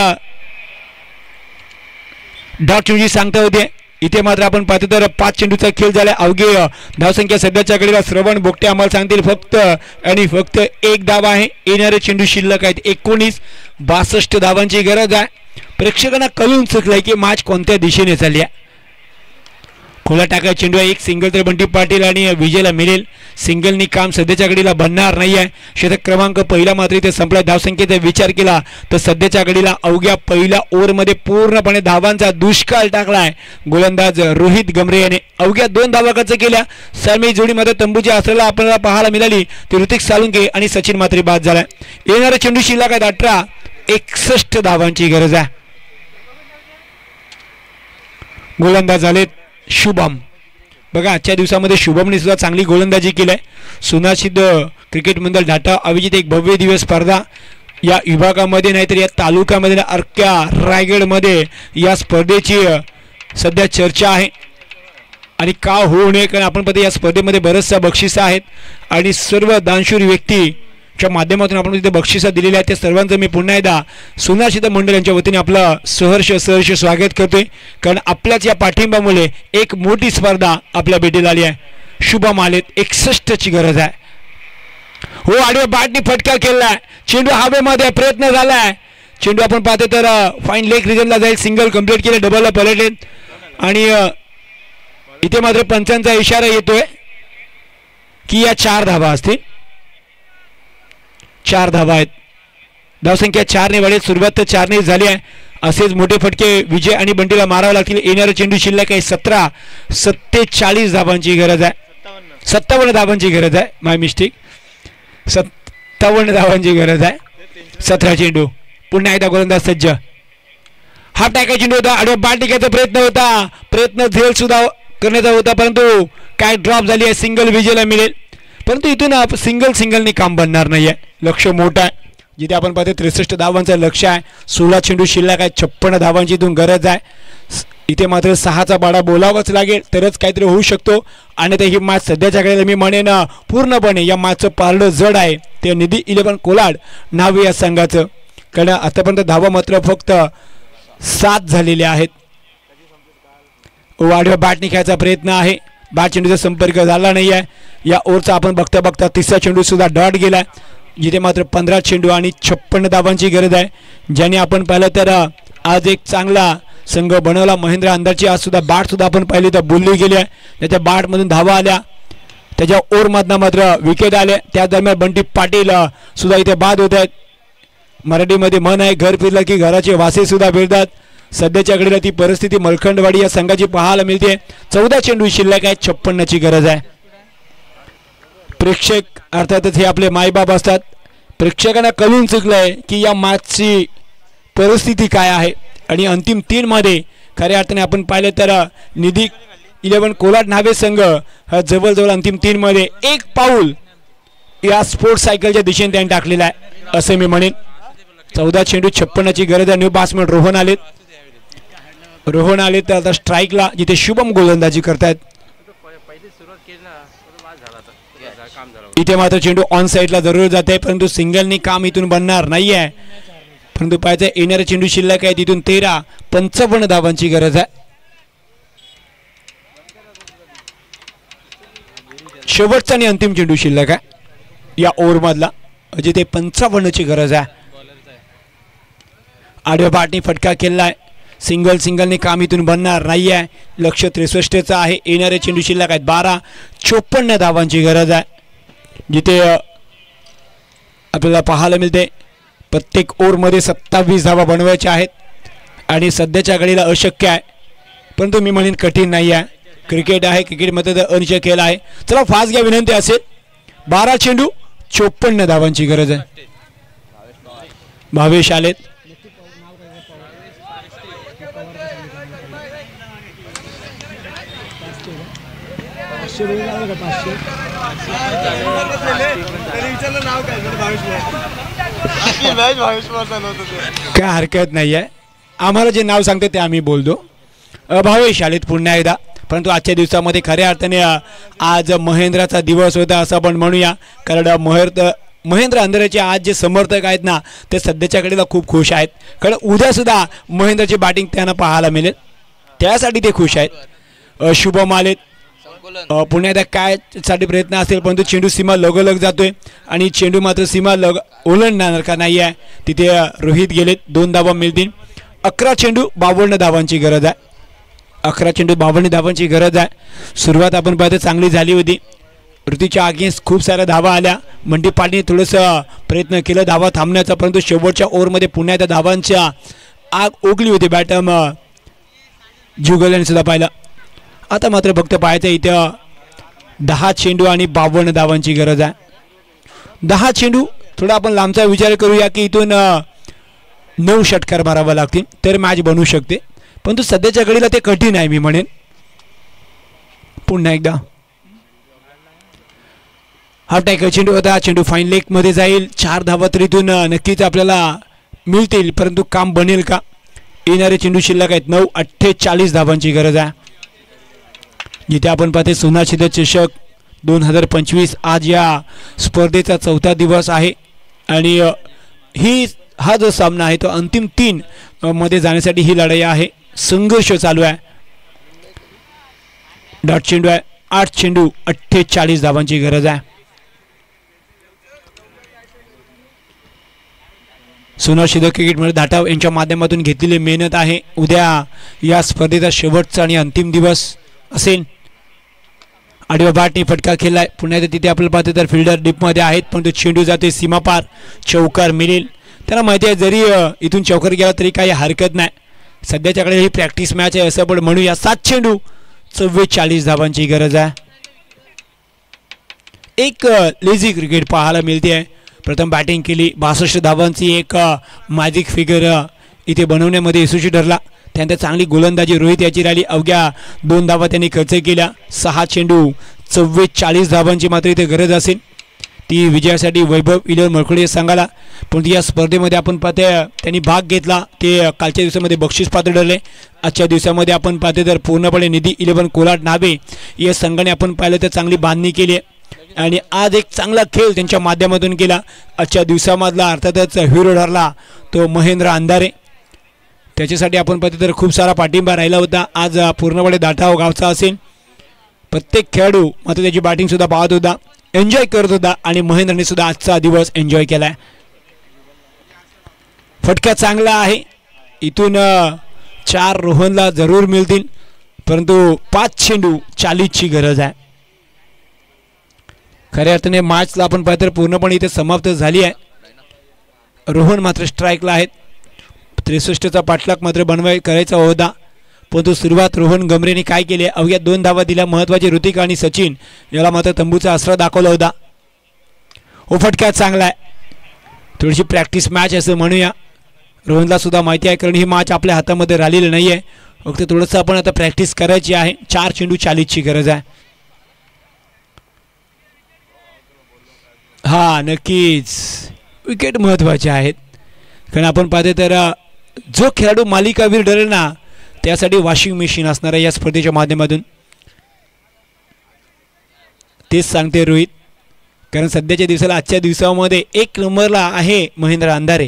S2: डॉट चेंडूची सांगता होते. इथे मात्र आपण पाहतो तर 5 चेंडूचा खेळ झाला. अवघे धावसंख्या सध्याच्या घडीला श्रवण बोगटे आम्हाला सांगतील फक्त आणि फक्त 1 धावा आहे. येणारे चेंडू शिल्लक आहेत 19. 62 धावांची गरज आहे. प्रेक्षकांना कळून चुकलंय की मॅच कोणत्या दिशेने चालली आहे. खोला टाका चेंडू आहे, एक सिंगल तर बंटी पाटील आणि विजयला मिळेल. सिंगलनी काम सध्याच्या घडीला बनणार नाही आहे. षटक क्रमांक पहिला मात्र इथे संपला. धावसंख्येचा विचार केला तर सध्याच्या घडीला अवघ्या पहिल्या ओव्हरमध्ये पूर्णपणे धावांचा दुष्काळ टाकलाय गोलंदाज रोहित गमरे याने. अवघ्या 2 धावा खर्च केल्या. सरमी जोडीमध्ये तंबूची असलेला आपल्याला पाहायला मिळाली ती ऋतिक सालुंके आणि सचिन मात्रे बाद झालाय. येणारा चेंडू शिल्लक आहेत 18. 61 धावांची गरज आहे. गोलंदाज झालेत शुभम. बघा आजच्या दिवसामध्ये शुभमने सुद्धा चांगली गोलंदाजी केली आहे. सुनासिद्ध क्रिकेट मंडळ ढाटा आयोजित एक भव्य दिवस स्पर्धा या विभागामध्ये नाहीतर या तालुक्यामध्ये अर्क्या रायगडमध्ये या स्पर्धेची सध्या चर्चा आहे. आणि का होऊ नये कारण आपण पाहतो या स्पर्धेमध्ये बरेचशा बक्षिसं आहेत आणि सर्व दानशूर व्यक्तीच्या माध्यमातून आपण तिथे बक्षिसं दिलेली आहेत. त्या सर्वांचं मी पुन्हा एकदा सुनासिद्ध मंडळ यांच्या वतीने आपलं सहर्ष स्वागत करतोय कारण आपल्याच या पाठिंब्यामुळे एक मोठी स्पर्धा आपल्या भेटीला आली आहे. शुभम आलेत. 61ची गरज आहे. हो आडव्या बॅटनी फटका केलाय. चेंडू हवेमध्ये प्रयत्न झालाय. चेंडू आपण पाहतो तर फाईन लेग रिजनला जाईल. सिंगल कंप्लीट केले. डबलला पलटले आणि इथे मात्र पंचांचा इशारा येतोय की या 4 धावा असतील. 4 धावा आहेत. धावसंख्या 4 ने वाढेल. सुरुवात तर 4 ने झाली आहे. असेच मोठे फटके विजय आणि बंटीला मारावे लागतील. येणारा चेंडू शिल्लक आहे 17. 47 धावांची गरज आहे. 57 धावांची गरज आहे. माय मिस्टेक. 57 धावांची गरज आहे. 17 चेंडू. पुन्हा एकदा गोलंदाज सज्ज. हाफ टाका चेंडू होता. आडवा बॅट टिकायचा प्रयत्न झेल सुद्धा करण्याचा होता परंतु काय ड्रॉप झाली आहे. सिंगल विजयला मिळेल परंतु इथून सिंगलनी काम बनणार नाही आहे. लक्ष मोठं आहे. जिथे आपण पाहतो 63 धावांचं लक्ष आहे. 16 चेंडू शिल्लक आहे. 56 धावांची इथून गरज आहे. इथे मात्र 6चा बाडा बोलावाच लागेल तरच काहीतरी होऊ शकतो. आणि ते ही मॅच सध्याच्या काळाला मी म्हणेन पूर्णपणे या मॅचचं पारडं जड आहे. ते निधी 11 कोलाड नाव या संघाचं कारण आतापर्यंत धावा मात्र फक्त 7 झालेले आहेत. वाढव्या बॅटने खेळायचा प्रयत्न आहे. बॅट चेंडूचा संपर्क झाला नाही आहे. या ओव्हरचा आपण बघता बघता 3रा चेंडू सुद्धा डॉट गेला. जिथे मात्र 15 चेंडू आणि 56 धावांची गरज आहे. ज्याने आपण पाहिलं तर आज एक चांगला संघ बनवला. महेंद्र अंदरची आज सुद्धा बॅट सुद्धा आपण पाहिली तर बोलली गेली आहे. त्याच्या बॅटमधून धावा आल्या. त्याच्या ओव्हरमधनं मात्र विकेट आले. त्या दरम्यान बंटी पाटील सुद्धा इथे बाद होत आहेत. मराठीमध्ये म्हण आहे घर फिरलं की घराचे वासे सुद्धा फिरतात. सध्याच्या घडीला ती परिस्थिती मलखंडवाडी या संघाची पाहायला मिळते. 14 चेंडू शिल्लक आहे. 56ची गरज आहे. प्रेक्षक अर्थातच हे आपले मायबाप असतात. प्रेक्षकांना कळून चुकलंय की या मॅचची परिस्थिती काय आहे आणि अंतिम 3 मध्ये खऱ्या अर्थाने आपण पाहिलं तर निधी 11 कोलाड नावे संघ हा जवळजवळ अंतिम 3 मध्ये एक पाऊल या स्पोर्ट्स सायकलच्या दिशेने त्यांनी टाकलेला आहे असे मी म्हणेन. 14 चेंडू 56ची गरज आहे. न्यू बॅट्समन रोहन आले तर आता स्ट्राईकला जिथे शुभम गोलंदाजी करतायत. इथे मात्र चेंडू ऑन साईडला जरूर जाते परंतु सिंगलनी काम इथून बनणार नाही आहे. परंतु पाहायचं येणारा चेंडू शिल्लक आहे तिथून 13. 55 धावांची गरज आहे. शेवटचा आणि अंतिम चेंडू शिल्लक आहे या ओव्हर मधला जिथे 55ची गरज आहे. आडव्या बॅटने फटका केलाय. सिंगलने काम इथून बनणार नाही आहे. लक्ष 63चं आहे. येणारे चेंडू शिल्लक आहेत 12. 54 धावांची गरज आहे. जिथे आपल्याला पाहायला मिळते प्रत्येक ओव्हरमध्ये 27 धावा बनवायच्या आहेत आणि सध्याच्या घडीला अशक्य आहे परंतु मी म्हणेन कठीण नाही आहे. क्रिकेट आहे. क्रिकेटमध्ये तर अनिश्चित खेळ आहे. चला फास्ट घ्या विनंती असेल. 12 चेंडू 54 धावांची गरज आहे. भावेश आलेत. काय हरकत नाही आहे. आम्हाला जे नाव सांगते ते आम्ही बोलतो. भावेश आलेत पुन्हा एकदा परंतु आजच्या दिवसामध्ये खऱ्या अर्थाने आज महेंद्राचा दिवस होता असं आपण म्हणूया कारण महेंद्र अंधेरीचे आज जे समर्थक आहेत ना ते सध्याच्या घडीला खूप खुश आहेत कारण उद्या सुद्धा महेंद्रची बॅटिंग त्यांना पाहायला मिळेल त्यासाठी ते खुश आहेत. शुभम आलेत. पुण्यात काय साठी प्रयत्न असेल परंतु चेंडू सीमा लगोलग जातोय आणि चेंडू मात्र सीमा ओलांडणार का नाही आहे. तिथे रोहित गेलेत. 2 धावा मिळतील. 11 चेंडू 52 धावांची गरज आहे. 11 चेंडू 52 धावांची गरज आहे. सुरुवात आपण पाहतो चांगली झाली होती. ऋतूच्या अगेन्स्ट खूप साऱ्या धावा आल्या. मंडी पाटील थोडंसं प्रयत्न केलं धावा थांबण्याचा, परंतु शेवटच्या ओव्हरमध्ये पुन्हा त्या धावांच्या आग ओगली होती बॅटम जुगल यांनी सुद्धा पाहिलं. आता मात्र फक्त पाहायचं इथं 10 चेंडू आणि 52 धावांची गरज आहे. 10 चेंडू थोडा आपण लांबचा विचार करूया की इथून 9 षटकार मारावा लागतील तर मॅच बनवू शकते, परंतु सध्याच्या घडीला ते कठीण आहे मी म्हणेन. पुन्हा एकदा हा टायकर चेंडू होता. चेंडू फाईन लेग मध्ये जाईल. 4 धावा तर इथून नक्कीच आपल्याला मिळतील, परंतु काम बनेल का? येणारे चेंडू शिल्लक आहेत 9. 48 धावांची गरज आहे. जिथे आपण पाहते सुनाशिद चषक 2025 आज या स्पर्धेचा 4था दिवस आहे आणि हा जो सामना आहे तो अंतिम 3 मध्ये जाण्यासाठी ही लढाई आहे. संघर्ष चालू आहे. डॉट चेंडू आहे. 8 चेंडू 48 धावांची गरज आहे. सुनाशिद क्रिकेटमध्ये धाटाव यांच्या माध्यमातून घेतलेली मेहनत आहे. उद्या या स्पर्धेचा शेवटचा आणि अंतिम दिवस असेल. आडव्या बॅटने फटका खेळलाय. पुन्हा तिथे आपल्याला पाहतो तर फिल्डर डीपमध्ये आहेत, पण तो चेंडू जाते सीमापार. चौकार मिळेल. त्याला माहिती आहे जरी इथून चौकार गेला तरी काही हरकत नाही. सध्याच्याकडे ही प्रॅक्टिस मॅच आहे असं पण म्हणूया. 7 चेंडू 44 धावांची गरज आहे. एक लेझी क्रिकेट पाहायला मिळते आहे. प्रथम बॅटिंग केली. 62 धावांची एक मॅजिक फिगर इथे बनवण्यामध्ये यशस्वी ठरला. त्यानंतर चांगली गोलंदाजी रोहित याची राहिली. अवघ्या 2 धावा त्यांनी खर्च केल्या. 6 चेंडू 44 धावांची मात्र इथे गरज असेल. ती विजयासाठी वैभव 11 मलखडे सांगायला. पण या स्पर्धेमध्ये आपण पाहते त्यांनी भाग घेतला. ते कालच्या दिवसामध्ये बक्षीस पात्र ठरले. आजच्या दिवसामध्ये आपण पाहते तर पूर्णपणे निधी 11 कोलाट नावे या संघाने आपण पाहिलं तर चांगली बांधणी केली आणि आज एक चांगला खेळ त्यांच्या माध्यमातून केला. आजच्या दिवसामधला अर्थातच हिरो ठरला तो महेंद्र अंधारे. त्याच्यासाठी आपण पाहतो तर खूप सारा पाठिंबा राहिला होता. आज पूर्णपणे दाटाव गावचा असेल. प्रत्येक खेळाडू मात्र त्याची बॅटिंगसुद्धा पाहत होता, एन्जॉय करत होता आणि महेंद्रने सुद्धा आजचा दिवस एन्जॉय केलाय. फटका चांगला आहे. इथून 4 रोहनला जरूर मिळतील, परंतु 5 चेंडू 40ची गरज आहे. खऱ्या अर्थाने मॅचला आपण पाहतो तर पूर्णपणे इथे समाप्त झाली आहे. रोहन मात्र स्ट्राईकला आहेत. 63चा पाठलाग मात्र करायचा होता, परंतु सुरुवात रोहन गमरेने काय केले, अवघ्या 2 धावा दिल्या. महत्त्वाचे ऋतिक आणि सचिन याला मात्र तंबूचा आसरा दाखवला होता. फटका चांगला आहे. थोडीशी प्रॅक्टिस मॅच असं म्हणूया. रोहनला सुद्धा माहिती आहे कारण ही मॅच आपल्या हातामध्ये राहिलेली नाही आहे. फक्त थोडंसं आपण आता प्रॅक्टिस करायची आहे. 4 चेंडू 40ची गरज आहे. हा नक्कीच विकेट महत्त्वाचे आहेत कारण आपण पाहते तर जो खेळाडू मालिकावीर ठरेल ना त्यासाठी वॉशिंग मशीन असणार आहे या स्पर्धेच्या माध्यमातून. तेच सांगते रोहित, कारण सध्याच्या दिवसाला आजच्या दिवसामध्ये 1 नंबरला आहे महेंद्र अंधारे.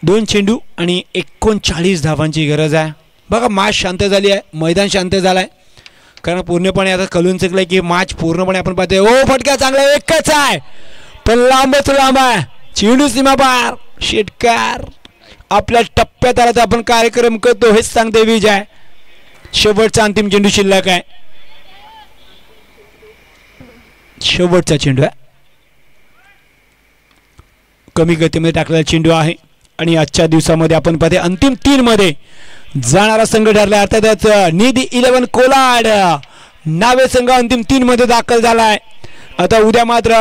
S2: 2 चेंडू आणि 39 धावांची गरज आहे. बघा मॅच शांत झाली आहे. मैदान शांत झालं आहे कारण पूर्णपणे आता कळून चुकलं की मॅच पूर्णपणे आपण पाहतोय. फटका चांगला एकच आहे पण लांबच लांब आहे. चेंडू सीमा पार. षटकार आपल्या टप्प्यात आला तर आपण कार्यक्रम करतो हेच सांगते विजय. शेवटचा अंतिम चेंडू शिल्लक आहे. शेवटचा चेंडू आहे. कमी गतीमध्ये टाकलेला चेंडू आहे आणि आजच्या दिवसामध्ये आपण पाहते अंतिम 3 मध्ये जाणारा संघ ठरला. अर्थातच निधी 11 कोलाड नावे संघ अंतिम 3 मध्ये दाखल झालाय. आता उद्या मात्र